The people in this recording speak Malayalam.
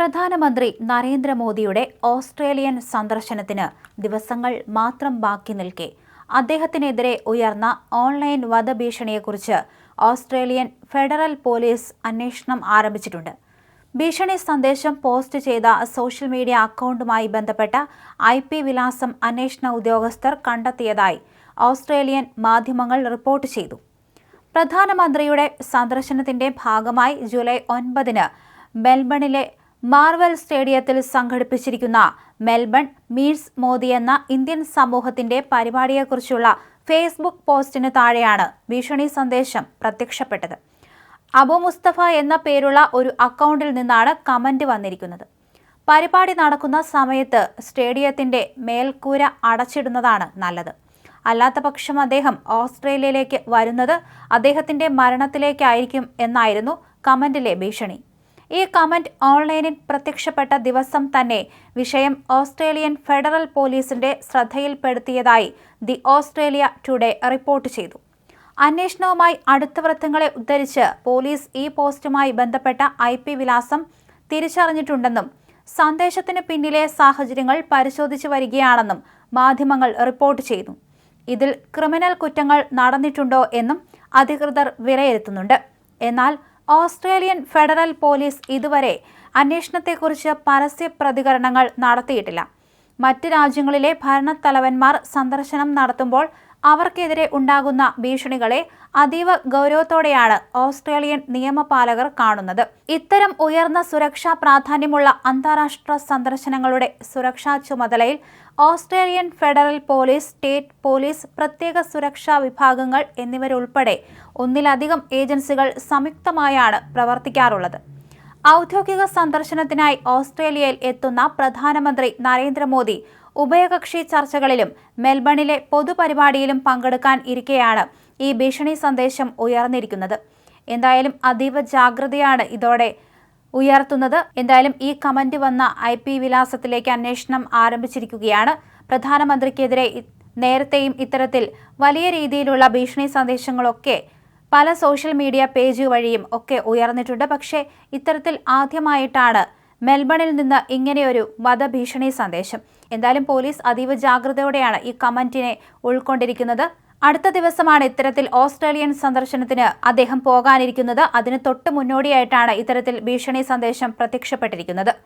പ്രധാനമന്ത്രി നരേന്ദ്രമോദിയുടെ ഓസ്ട്രേലിയൻ സന്ദർശനത്തിന് ദിവസങ്ങൾ മാത്രം ബാക്കി നിൽക്കെ അദ്ദേഹത്തിനെതിരെ ഉയർന്ന ഓൺലൈൻ വധഭീഷണിയെക്കുറിച്ച് ഓസ്ട്രേലിയൻ ഫെഡറൽ പോലീസ് അന്വേഷണം ആരംഭിച്ചിട്ടുണ്ട്. ഭീഷണി സന്ദേശം പോസ്റ്റ് ചെയ്ത സോഷ്യൽ മീഡിയ അക്കൗണ്ടുമായി ബന്ധപ്പെട്ട IP വിലാസം അന്വേഷണ ഉദ്യോഗസ്ഥർ കണ്ടെത്തിയതായി ഓസ്ട്രേലിയൻ മാധ്യമങ്ങൾ റിപ്പോർട്ട് ചെയ്തു. പ്രധാനമന്ത്രിയുടെ സന്ദർശനത്തിന്റെ ഭാഗമായി ജൂലൈ 9-ന് മെൽബണിലെ മാർവൽ സ്റ്റേഡിയത്തിൽ സംഘടിപ്പിച്ചിരിക്കുന്ന മെൽബൺ മീറ്റ്സ് മോദി എന്ന ഇന്ത്യൻ സമൂഹത്തിന്റെ പരിപാടിയെക്കുറിച്ചുള്ള ഫേസ്ബുക്ക് പോസ്റ്റിന് താഴെയാണ് ഭീഷണി സന്ദേശം പ്രത്യക്ഷപ്പെട്ടത്. അബു മുസ്തഫ എന്ന പേരുള്ള ഒരു അക്കൗണ്ടിൽ നിന്നാണ് കമന്റ് വന്നിരിക്കുന്നത്. പരിപാടി നടക്കുന്ന സമയത്ത് സ്റ്റേഡിയത്തിന്റെ മേൽക്കൂര അടച്ചിടുന്നതാണ് നല്ലത്. അല്ലാത്തപക്ഷം അദ്ദേഹം ഓസ്ട്രേലിയയിലേക്ക് വരുന്നത് അദ്ദേഹത്തിന്റെ മരണത്തിലേക്കായിരിക്കും എന്നായിരുന്നു കമന്റിലെ ഭീഷണി. ഈ കമന്റ് ഓൺലൈനിൽ പ്രത്യക്ഷപ്പെട്ട ദിവസം തന്നെ വിഷയം ഓസ്ട്രേലിയൻ ഫെഡറൽ പോലീസിന്റെ ശ്രദ്ധയിൽപ്പെടുത്തിയതായി ദി ഓസ്ട്രേലിയ ടുഡേ റിപ്പോർട്ട് ചെയ്തു. അന്വേഷണവുമായി അടുത്ത വൃത്തങ്ങളെ ഉദ്ധരിച്ച് പോലീസ് ഈ പോസ്റ്റുമായി ബന്ധപ്പെട്ട IP വിലാസം തിരിച്ചറിഞ്ഞിട്ടുണ്ടെന്നും സന്ദേശത്തിന് പിന്നിലെ സാഹചര്യങ്ങൾ പരിശോധിച്ചു വരികയാണെന്നും മാധ്യമങ്ങൾ റിപ്പോർട്ട് ചെയ്തു. ഇതിൽ ക്രിമിനൽ കുറ്റങ്ങൾ നടന്നിട്ടുണ്ടോ എന്നും അധികൃതർ വിലയിരുത്തുന്നുണ്ട്. എന്നാൽ ഓസ്ട്രേലിയൻ ഫെഡറൽ പോലീസ് ഇതുവരെ അന്വേഷണത്തെക്കുറിച്ച് പരസ്യ പ്രതികരണങ്ങൾ നടത്തിയിട്ടില്ല. മറ്റ് രാജ്യങ്ങളിലെ ഭരണത്തലവന്മാർ സന്ദർശനം നടത്തുമ്പോൾ അവർക്കെതിരെ ഉണ്ടാകുന്ന ഭീഷണികളെ അതീവ ഗൗരവത്തോടെയാണ് ഓസ്ട്രേലിയൻ നിയമപാലകർ കാണുന്നത്. ഇത്തരം ഉയർന്ന സുരക്ഷാ പ്രാധാന്യമുള്ള അന്താരാഷ്ട്ര സന്ദർശനങ്ങളുടെ സുരക്ഷാ ചുമതലയിൽ Australian federal police, state police, പ്രത്യേക സുരക്ഷാ വിഭാഗങ്ങൾ എന്നിവരുൾപ്പെടെ ഒന്നിലധികം ഏജൻസികൾ സംയുക്തമായാണ് പ്രവർത്തിക്കാറുള്ളത്. ഔദ്യോഗിക സന്ദർശനത്തിനായി ഓസ്ട്രേലിയയിൽ എത്തുന്ന പ്രധാനമന്ത്രി നരേന്ദ്രമോദി ഉഭയകക്ഷി ചർച്ചകളിലും മെൽബണിലെ പൊതുപരിപാടിയിലും പങ്കെടുക്കാൻ ഇരിക്കെയാണ് ഈ ഭീഷണി സന്ദേശം ഉയർന്നിരിക്കുന്നത്. എന്തായാലും അതീവ ജാഗ്രതയാണ് ഇതോടെ ഉയർത്തുന്നത്. എന്തായാലും ഈ കമന്റ് വന്ന IP വിലാസത്തിലേക്ക് അന്വേഷണം ആരംഭിച്ചിരിക്കുകയാണ്. പ്രധാനമന്ത്രിക്കെതിരെ നേരത്തെയും ഇത്തരത്തിൽ വലിയ രീതിയിലുള്ള ഭീഷണി സന്ദേശങ്ങളൊക്കെ പല സോഷ്യൽ മീഡിയ പേജ് വഴിയും ഒക്കെ ഉയർന്നിട്ടുണ്ട്. പക്ഷേ ഇത്തരത്തിൽ ആദ്യമായിട്ടാണ് മെൽബണിൽ നിന്ന് ഇങ്ങനെയൊരു വധഭീഷണി സന്ദേശം. എന്തായാലും പോലീസ് അതീവ ജാഗ്രതയോടെയാണ് ഈ കമന്റിനെ ഉൾക്കൊണ്ടിരിക്കുന്നത്. അടുത്ത ദിവസമാണ് ഇത്തരത്തിൽ ഓസ്ട്രേലിയൻ സന്ദർശനത്തിന് അദ്ദേഹം പോകാനിരിക്കുന്നത്. അതിന് തൊട്ട് മുന്നോടിയായിട്ടാണ് ഇത്തരത്തിൽ ഭീഷണി സന്ദേശം പ്രത്യക്ഷപ്പെട്ടിരിക്കുന്നത്.